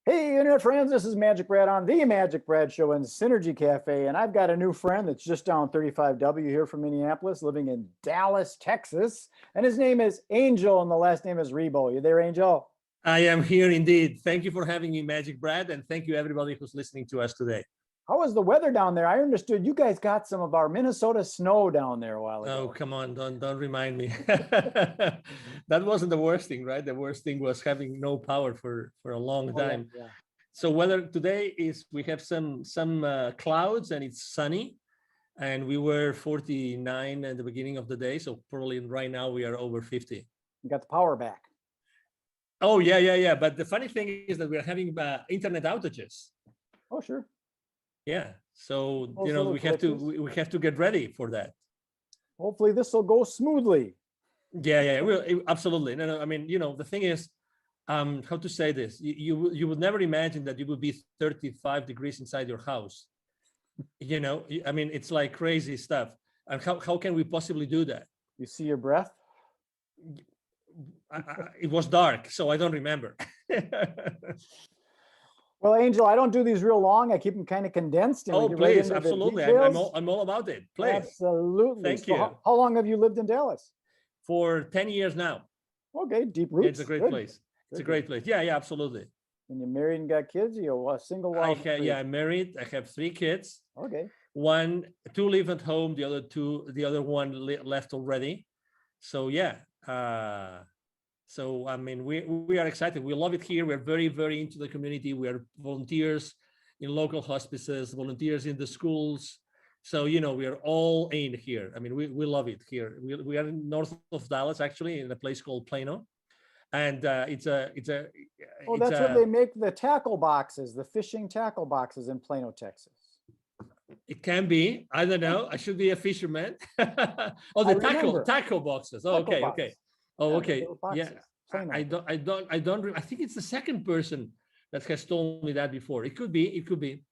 Hey, internet friends, this is Magic Brad on the Magic Brad Show in Synergy Cafe, and I've got a new friend that's just down 35W here from Minneapolis, living in Dallas, Texas, and his name is Angel, and the last name is Ribo. You there, Angel? I am here indeed. Thank you for having me, Magic Brad, and thank you everybody who's listening to us today. How was the weather down there? I understood you guys got some of our Minnesota snow down there a while ago. Oh, come on, don't remind me. That wasn't the worst thing, right? The worst thing was having no power for a long time. Yeah. So weather today is we have some clouds and it's sunny, and we were 49 at the beginning of the day. So probably right now we are over 50. You got the power back. Oh yeah. But the funny thing is that we're having internet outages. Oh sure. Yeah. So Also we have to get ready for that. Hopefully this will go smoothly. Yeah. Absolutely. No. I mean, the thing is, how to say this? You would never imagine that you would be 35 degrees inside your house. I mean, it's like crazy stuff. And how can we possibly do that? You see your breath? It was dark, so I don't remember. Well, Angel, I don't do these real long. I keep them kind of condensed. And Oh, we get please, right into absolutely. the I'm all about it. Please. Absolutely. Thank So you. how long have you lived in Dallas? For 10 years now. Okay, deep roots. Yeah, it's a great place. It's a great place. Yeah, absolutely. And you're married and got kids? You're a single wife? I'm married. I have 3 kids. Okay. 2 live at home. The other one left already. So yeah. So I mean, we are excited. We love it here. We're very, very into the community. We are volunteers in local hospices, volunteers in the schools. So we are all in here. I mean, we love it here. We are north of Dallas, actually, in a place called Plano, and it's a. Oh, that's where they make the tackle boxes, the fishing tackle boxes in Plano, Texas. It can be. I don't know. I should be a fisherman. Oh, the tackle boxes. Oh, Tackle okay. box. Okay. Oh, okay. Boxes. Yeah. I don't. I think it's the second person that has told me that before. It could be.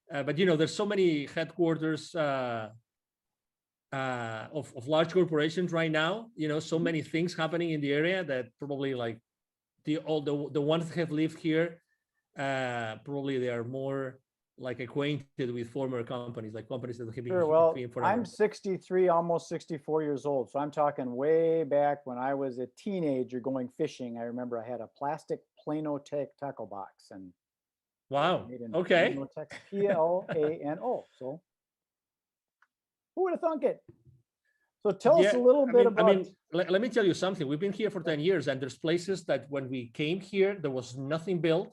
But there's so many headquarters of large corporations right now. So many things happening in the area that probably like the ones that have lived here, probably they are more like acquainted with former companies, like companies that have been Sure. Well, here forever. I'm 63, almost 64 years old. So I'm talking way back when I was a teenager going fishing. I remember I had a plastic Plano tackle box and wow. Okay. Plano. So who would have thunk it? So tell us a little bit about. I mean, let me tell you something. We've been here for 10 years, and there's places that when we came here, there was nothing built.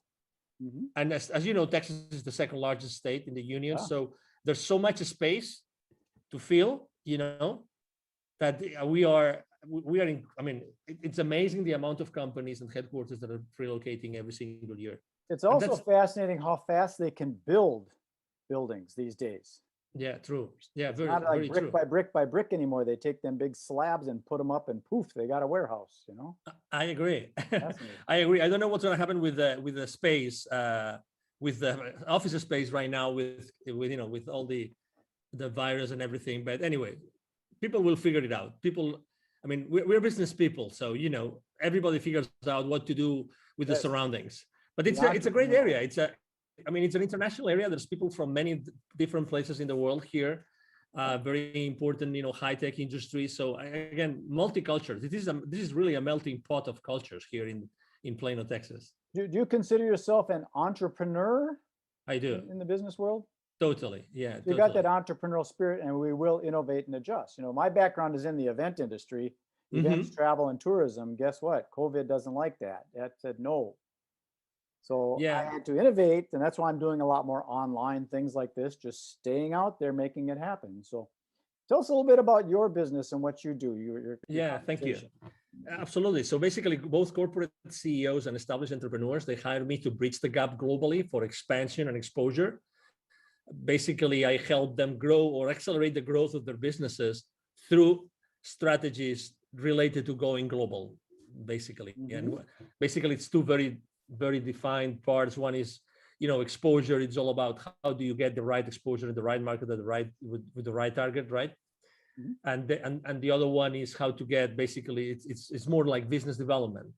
Mm-hmm. And as you know, Texas is the second largest state in the union. Yeah. So there's so much space to fill, that we are in. I mean, it's amazing the amount of companies and headquarters that are relocating every single year. It's also fascinating how fast they can build buildings these days. Yeah, true. Yeah, it's not like brick by brick anymore. They take them big slabs and put them up, and poof, they got a warehouse. I agree. I agree. I don't know what's going to happen with the space, with the office space right now, with all the virus and everything. But anyway, people will figure it out. I mean, we're business people, so everybody figures out what to do with the surroundings. But it's a great area. It's an international area. There's people from many different places in the world here. Very important, high-tech industry. So again, multicultural. This is really a melting pot of cultures here in Plano, Texas. Do you consider yourself an entrepreneur? I do. In the business world? Totally. Yeah. You got that entrepreneurial spirit, and we will innovate and adjust. My background is in the event industry, events, travel, and tourism. Guess what? COVID doesn't like that. That said no. So yeah. I had to innovate, and that's why I'm doing a lot more online things like this, just staying out there, making it happen. So tell us a little bit about your business and what you do. Thank you. Absolutely. So basically, both corporate CEOs and established entrepreneurs, they hire me to bridge the gap globally for expansion and exposure. Basically, I help them grow or accelerate the growth of their businesses through strategies related to going global, basically. Mm-hmm. And basically, it's two very defined parts. One is, exposure. It's all about how do you get the right exposure in the right market at with the right target, right? Mm-hmm. And the other one is how to get, basically, it's more like business development.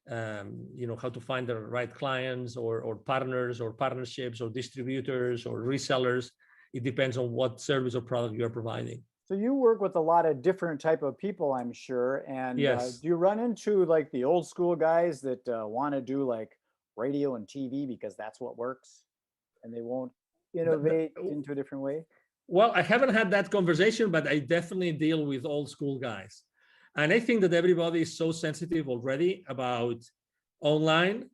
how to find the right clients or partners or partnerships or distributors or resellers. It depends on what service or product you're providing. So you work with a lot of different type of people, I'm sure. And Yes. do you run into like the old school guys that want to do like radio and TV because that's what works, and they won't innovate into a different way? Well, I haven't had that conversation, but I definitely deal with old school guys. And I think that everybody is so sensitive already about online,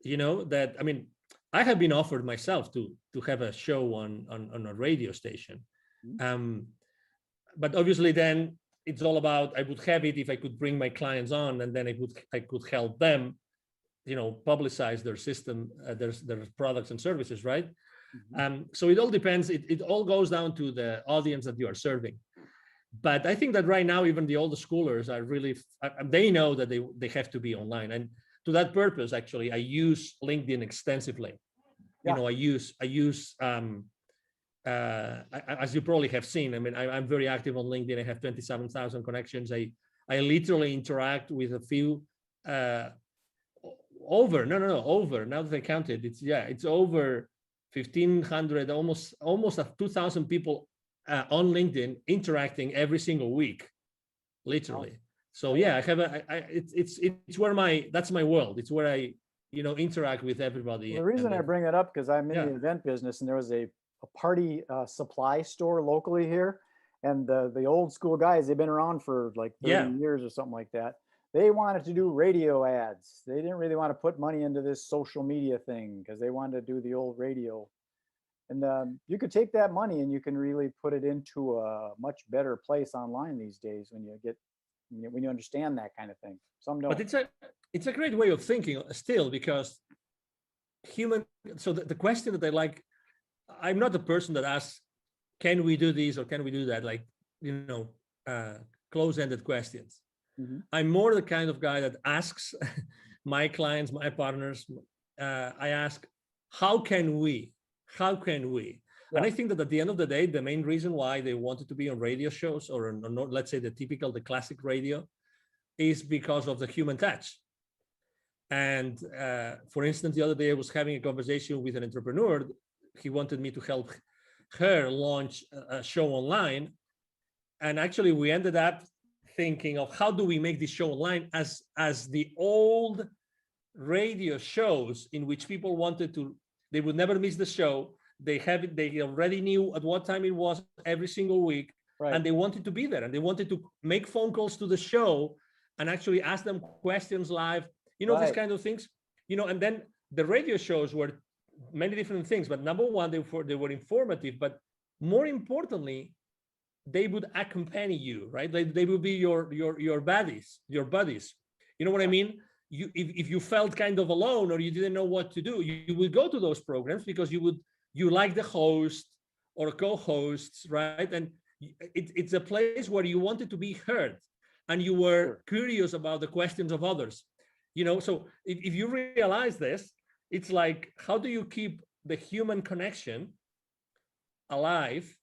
that, I mean, I have been offered myself to have a show on a radio station. But obviously then it's all about, I would have it if I could bring my clients on, and then I could help them, publicize their system, their products and services, right? So it all depends. It all goes down to the audience that you are serving. But I think that right now, even the older schoolers are really, they know that they have to be online. And to that purpose, actually, I use LinkedIn extensively. Yeah. I use as you probably have seen, I mean, I'm very active on LinkedIn. I have 27,000 connections. I literally interact with a few over, now that I counted, it's over 1,500, almost 2,000 people on LinkedIn interacting every single week, literally. Wow. So yeah, I have it's where that's my world. It's where I, interact with everybody. Well, the reason I bring it up, because I'm in the event business, and there was a party supply store locally here, and the old school guys, they've been around for like 30 years or something like that. They wanted to do radio ads. They didn't really want to put money into this social media thing because they wanted to do the old radio. And you could take that money and you can really put it into a much better place online these days when you understand that kind of thing. Some don't. But it's a great way of thinking still, because so the question that I like, I'm not the person that asks, can we do this or can we do that? Like, close-ended questions. I'm more the kind of guy that asks my clients, my partners, I ask, how can we? Yeah. And I think that at the end of the day, the main reason why they wanted to be on radio shows or let's say the classic radio, is because of the human touch. And for instance, the other day I was having a conversation with an entrepreneur. He wanted me to help her launch a show online. And actually we ended up thinking of how do we make this show online as the old radio shows in which people they would never miss the show. They already knew at what time it was every single week. Right. And they wanted to be there, and they wanted to make phone calls to the show and actually ask them questions live, these kind of things, and then the radio shows were many different things, but number one, they were informative, but more importantly, they would accompany you, right? They would be your buddies. You know what I mean? If you felt kind of alone or you didn't know what to do, you would go to those programs because you like the host or co-hosts, right? And it's a place where you wanted to be heard and you were curious about the questions of others. So if you realize this, it's like, how do you keep the human connection alive,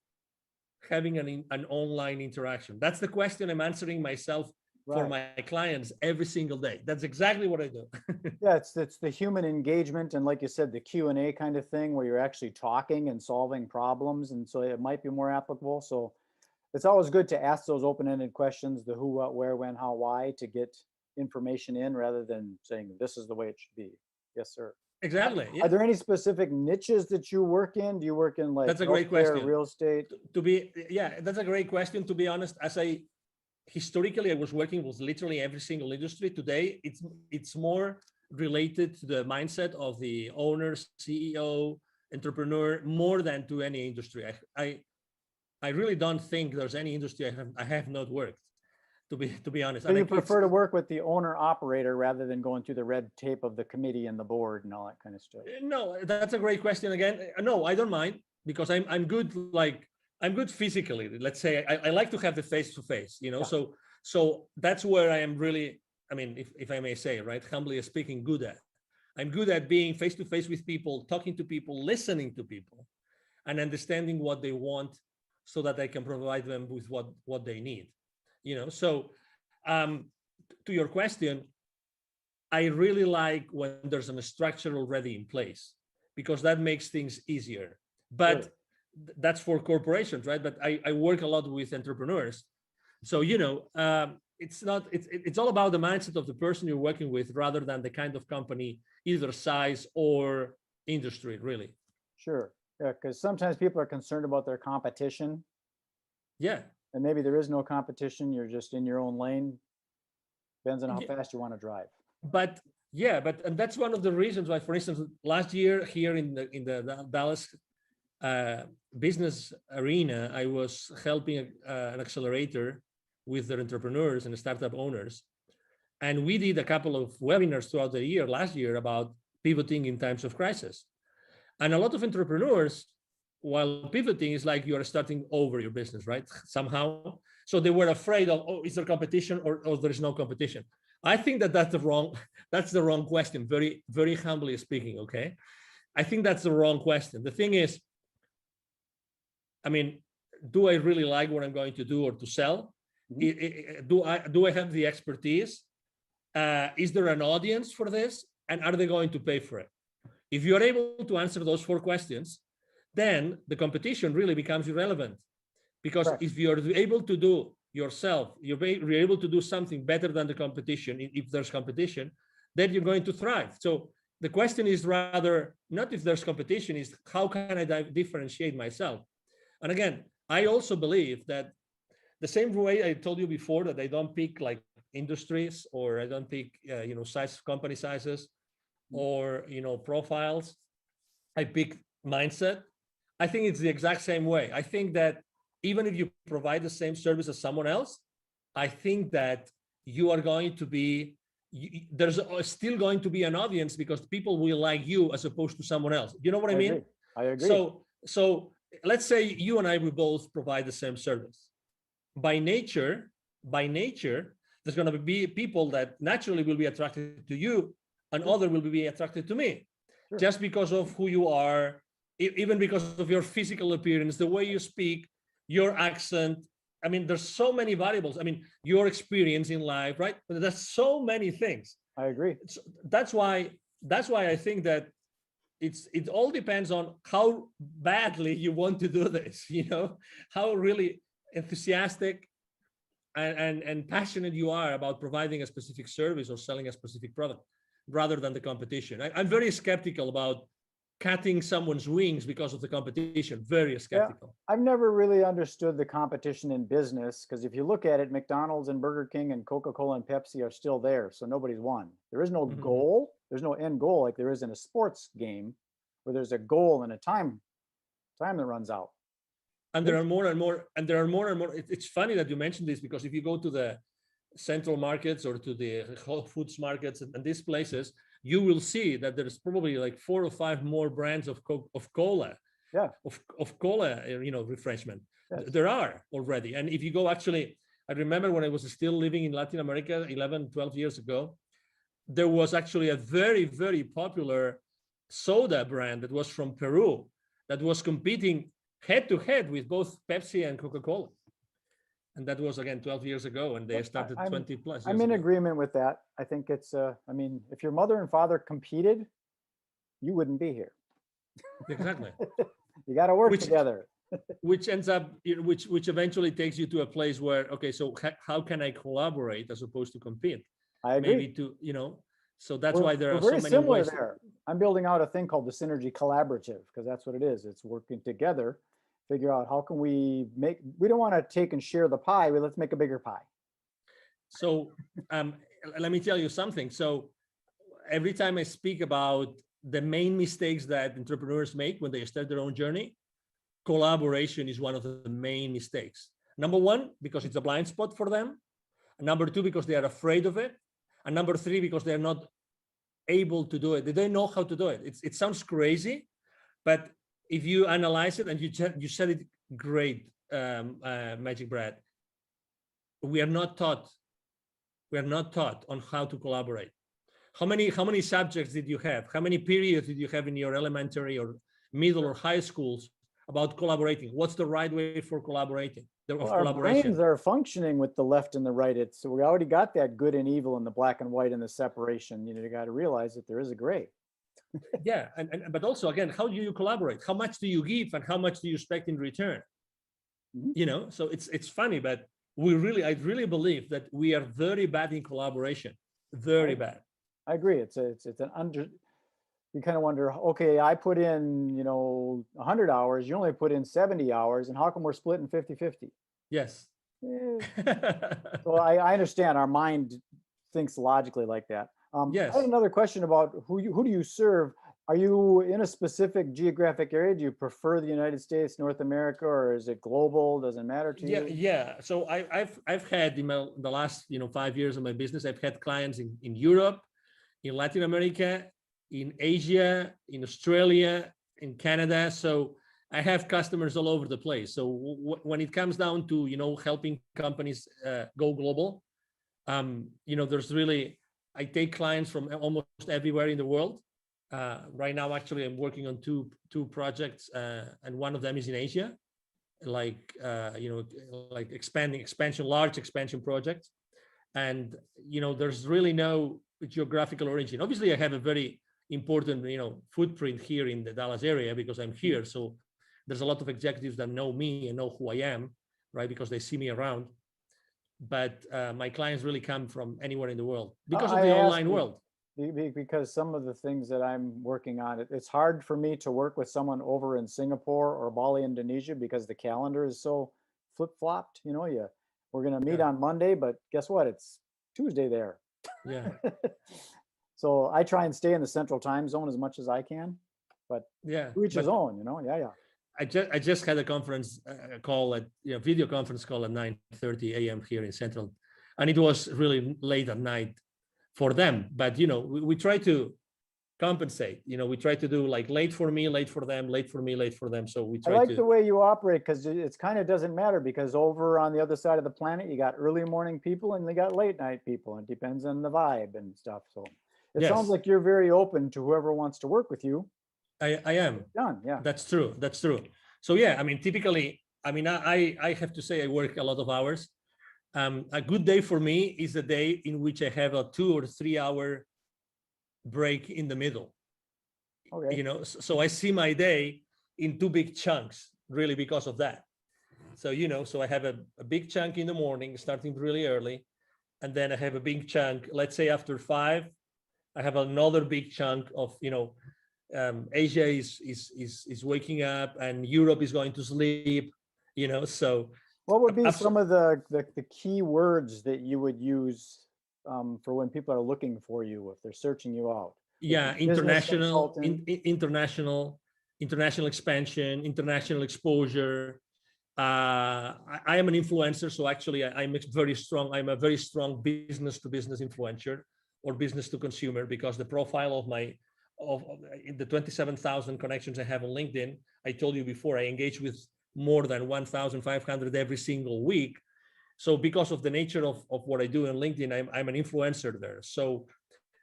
having an online interaction? That's the question I'm answering myself for my clients every single day. That's exactly what I do. Yeah, it's the human engagement, and like you said, the Q&A kind of thing where you're actually talking and solving problems, and so it might be more applicable. So it's always good to ask those open-ended questions, the who, what, where, when, how, why, to get information in rather than saying this is the way it should be. Yes, sir. Exactly. Yeah. Are there any specific niches that you work in? Do you work in like that's a great question. Real estate? That's a great question. To be honest, historically, I was working with literally every single industry. Today, it's more related to the mindset of the owner, CEO, entrepreneur, more than to any industry. I really don't think there's any industry I have not worked. To be honest. So you prefer to work with the owner operator rather than going through the red tape of the committee and the board and all that kind of stuff? No, that's a great question again. No, I don't mind, because I'm good. I'm good physically. Let's say I like to have the face-to-face, Yeah. So that's where I am really, I mean, if I may say, right, humbly speaking, good at. I'm good at being face-to-face with people, talking to people, listening to people, and understanding what they want so that I can provide them with what they need. So to your question, I really like when there's a structure already in place, because that makes things easier. But Sure. that's for corporations, right? But I work a lot with entrepreneurs. So, it's all about the mindset of the person you're working with rather than the kind of company, either size or industry, really. Sure. Yeah, because sometimes people are concerned about their competition, Yeah. and maybe there is no competition. You're just in your own lane. Depends on how Yeah. fast you want to drive. But yeah, and that's one of the reasons why, for instance, last year here in the Dallas business arena, I was helping an accelerator with their entrepreneurs and startup owners. And we did a couple of webinars throughout the year, last year, about pivoting in times of crisis. And a lot of entrepreneurs, while pivoting, is like you are starting over your business, right? Somehow. So they were afraid of, oh, is there competition or there is no competition? I think that's the wrong question, very, very humbly speaking, okay? I think that's the wrong question. The thing is, I mean, do I really like what I'm going to do or to sell? Mm-hmm. Do I have the expertise? Is there an audience for this? And are they going to pay for it? If you're able to answer those 4 questions, then the competition really becomes irrelevant. Because Correct. If you're able to do yourself, you're able to do something better than the competition, if there's competition, then you're going to thrive. So the question is rather not if there's competition, is how can I differentiate myself? And again, I also believe that the same way I told you before that I don't pick like industries, or I don't pick company sizes, or profiles. I pick mindset. I think it's the exact same way. I think that even if you provide the same service as someone else, I think that you are going to be, there's still going to be an audience, because people will like you as opposed to someone else. You know what I mean? I agree. So let's say you and I, we both provide the same service. By nature, there's going to be people that naturally will be attracted to you, and other will be attracted to me. Sure. Just because of who you are, even because of your physical appearance, the way you speak, your accent. I mean, there's so many variables. I mean, your experience in life, right? There's so many things. I agree. So that's why I think that it all depends on how badly you want to do this, how really enthusiastic and passionate you are about providing a specific service or selling a specific product, rather than the competition. I'm very skeptical about cutting someone's wings because of the competition. Very skeptical. Yeah, I've never really understood the competition in business, because if you look at it, McDonald's and Burger King and Coca-Cola and Pepsi are still there, so nobody's won. There is no goal. There's no end goal like there is in a sports game, where there's a goal and a time that runs out. And there are more and more. It's funny that you mentioned this, because if you go to the central markets or to the Whole Foods markets and these places, you will see that there's probably like 4 or 5 more brands of cola, of cola, refreshment. Yes. There are already. And if you go, actually, I remember when I was still living in Latin America 11, 12 years ago, there was actually a very, very popular soda brand that was from Peru that was competing head to head with both Pepsi and Coca-Cola. And that was, again, 12 years ago, and they started 20 plus years I'm in ago. agreement with that. I think it's, I mean, if your mother and father competed, you wouldn't be here. Exactly. You got to work together. Which ends up, which eventually takes you to a place where, okay, so how can I collaborate as opposed to compete? I agree. Maybe to, so that's why there are so many similar ways. There. I'm building out a thing called the Synergy Collaborative, because that's what it is. It's working together. Figure out how can we don't want to take and share the pie, but let's make a bigger pie. So let me tell you something. So every time I speak about the main mistakes that entrepreneurs make when they start their own journey, collaboration is one of the main mistakes. Number 1, because it's a blind spot for them. And number 2, because they are afraid of it. And number 3, because they're not able to do it. They don't know how to do it. It sounds crazy, but if you analyze it, and you said it great, MagicBrad, we are not taught on how to collaborate. How many subjects did you have? How many periods did you have in your elementary or middle or high schools about collaborating? What's the right way for collaborating? Well, of our collaboration. brains are functioning with the left and the right. So we already got that good and evil and the black and white and the separation. You got to realize that there is a gray. Yeah, but also again, how do you collaborate? How much do you give, and how much do you expect in return? So it's funny, but I really believe that we are very bad in collaboration, very bad. I agree. It's an under. You kind of wonder, okay, I put in 100 hours, you only put in 70 hours, and how come we're splitting 50-50? Yes. So I understand our mind thinks logically like that. Yes. I had another question about who do you serve? Are you in a specific geographic area? Do you prefer the United States, North America, or is it global? Doesn't matter to you? Yeah. So I've had in the last 5 years of my business, I've had clients in Europe, in Latin America, in Asia, in Australia, in Canada. So I have customers all over the place. So when it comes down to helping companies go global, there's really, I take clients from almost everywhere in the world. Right now, actually, I'm working on two projects, and one of them is in Asia, like large expansion projects. And there's really no geographical origin. Obviously, I have a very important footprint here in the Dallas area because I'm here. So there's a lot of executives that know me and know who I am, right? Because they see me around. But my clients really come from anywhere in the world because of the online world. Because some of the things that I'm working on, it's hard for me to work with someone over in Singapore or Bali, Indonesia, because the calendar is so flip-flopped. We're going to meet on Monday, but guess what? It's Tuesday there. Yeah. So I try and stay in the central time zone as much as I can, but to each his own, Yeah. I just had a conference call video conference call at 9:30 a.m. here in Central, and it was really late at night for them. But we try to compensate. We try to do like late for me, late for them, late for me, late for them. So we try. I like the way you operate because it's kind of doesn't matter because over on the other side of the planet, you got early morning people and they got late night people. It depends on the vibe and stuff. So it sounds like you're very open to whoever wants to work with you. I am. Done. Yeah. That's true. So yeah, I mean, typically, I have to say I work a lot of hours. A good day for me is a day in which I have a 2 or 3 hour break in the middle. Okay. So I see my day in 2 big chunks, really, because of that. So, so I have a big chunk in the morning, starting really early. And then I have a big chunk, let's say after 5, I have another big chunk of, Asia is waking up and Europe is going to sleep, so. What would be some of the key words that you would use for when people are looking for you, if they're searching you out? Yeah, international expansion, international exposure. I am an influencer, so actually I'm a very strong business to business influencer or business to consumer, because the profile of the 27,000 connections I have on LinkedIn, I told you before, I engage with more than 1,500 every single week. So because of the nature of what I do on LinkedIn, I'm an influencer there. So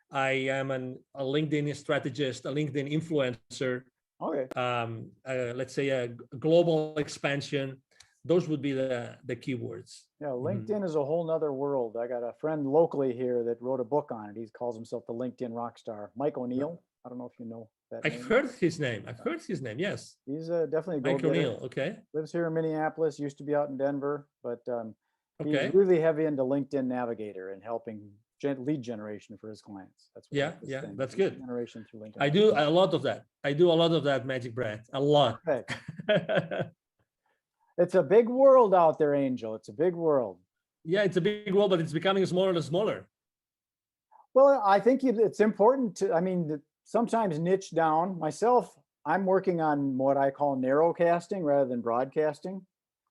I am a LinkedIn strategist, a LinkedIn influencer. Okay. Let's say a global expansion. Those would be the keywords. Yeah, LinkedIn is a whole nother world. I got a friend locally here that wrote a book on it. He calls himself the LinkedIn rock star. Mike O'Neill. I don't know if you know that name. I've heard his name. Yes. He's definitely a Mike O'Neill. Okay. Lives here in Minneapolis, used to be out in Denver, but he's really heavy into LinkedIn Navigator and helping lead generation for his clients. That's what that's good. Generation through LinkedIn. I do a lot of that. MagicBrad, a lot. It's a big world out there, Angel. It's a big world. Yeah, it's a big world, but it's becoming smaller and smaller. Well, I think it's important to, sometimes niche down. Myself, I'm working on what I call narrowcasting rather than broadcasting.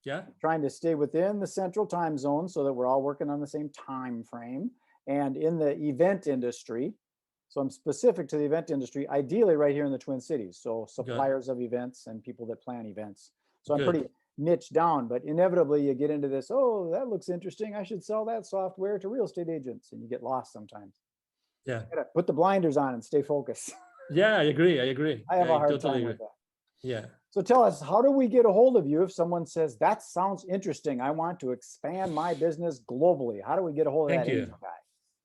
Yeah. I'm trying to stay within the central time zone so that we're all working on the same time frame. And in the event industry, so I'm specific to the event industry, ideally right here in the Twin Cities. So suppliers of events and people that plan events. So I'm pretty niche down, but inevitably you get into this, oh, that looks interesting, I should sell that software to real estate agents, and you get lost sometimes. Yeah. You gotta put the blinders on and stay focused. Yeah, I agree. I have a hard time with that. Yeah. So tell us, how do we get a hold of you if someone says, that sounds interesting, I want to expand my business globally? How do we get a hold of that angel guy?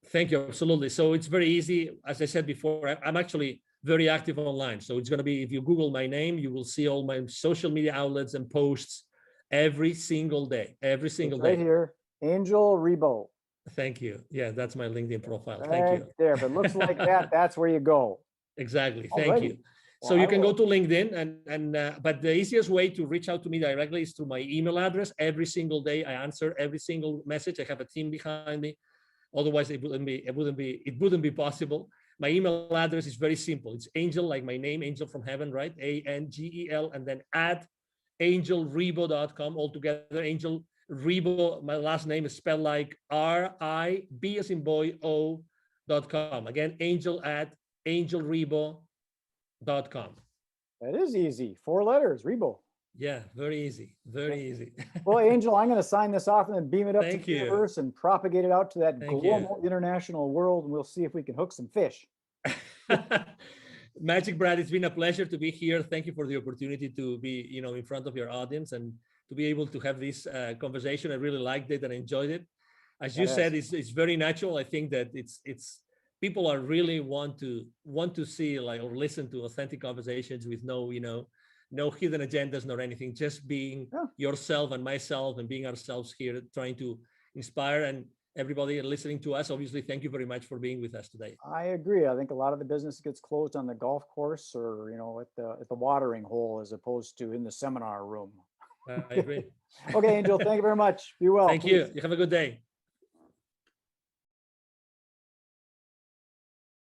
Thank you. Absolutely. So it's very easy. As I said before, I'm actually very active online. So it's going to be, if you Google my name, you will see all my social media outlets and posts every single day, every single day. Right here, Angel Ribo. Thank you. Yeah, that's my LinkedIn profile. Right Thank you. there. If it looks like that, that's where you go. Exactly. Thank you. So you can go to LinkedIn but the easiest way to reach out to me directly is through my email address. Every single day, I answer every single message. I have a team behind me. Otherwise, it wouldn't be possible. My email address is very simple. It's Angel, like my name, Angel from Heaven, right? ANGEL, and then at angelribo.com altogether. Angel Ribo, my last name is spelled like RIB as in boy O.com. Again, Angel at angelribo.com. That is easy. 4 letters, Ribo. Yeah, very easy. Very easy. Well, Angel, I'm going to sign this off and then beam it up to the you. universe and propagate it out to that Thank global you. international world. And we'll see if we can hook some fish. MagicBrad, it's been a pleasure to be here. Thank you for the opportunity to be, in front of your audience and to be able to have this conversation. I really liked it and enjoyed it. As you said, it's very natural. I think that it's people are really want to see or listen to authentic conversations with no hidden agendas nor anything, just being yourself and myself and being ourselves here, trying to inspire and everybody listening to us. Obviously, thank you very much for being with us today. I agree. I think a lot of the business gets closed on the golf course or, at the watering hole as opposed to in the seminar room. I agree. Okay, Angel, thank you very much. Be well. Thank you. You have a good day.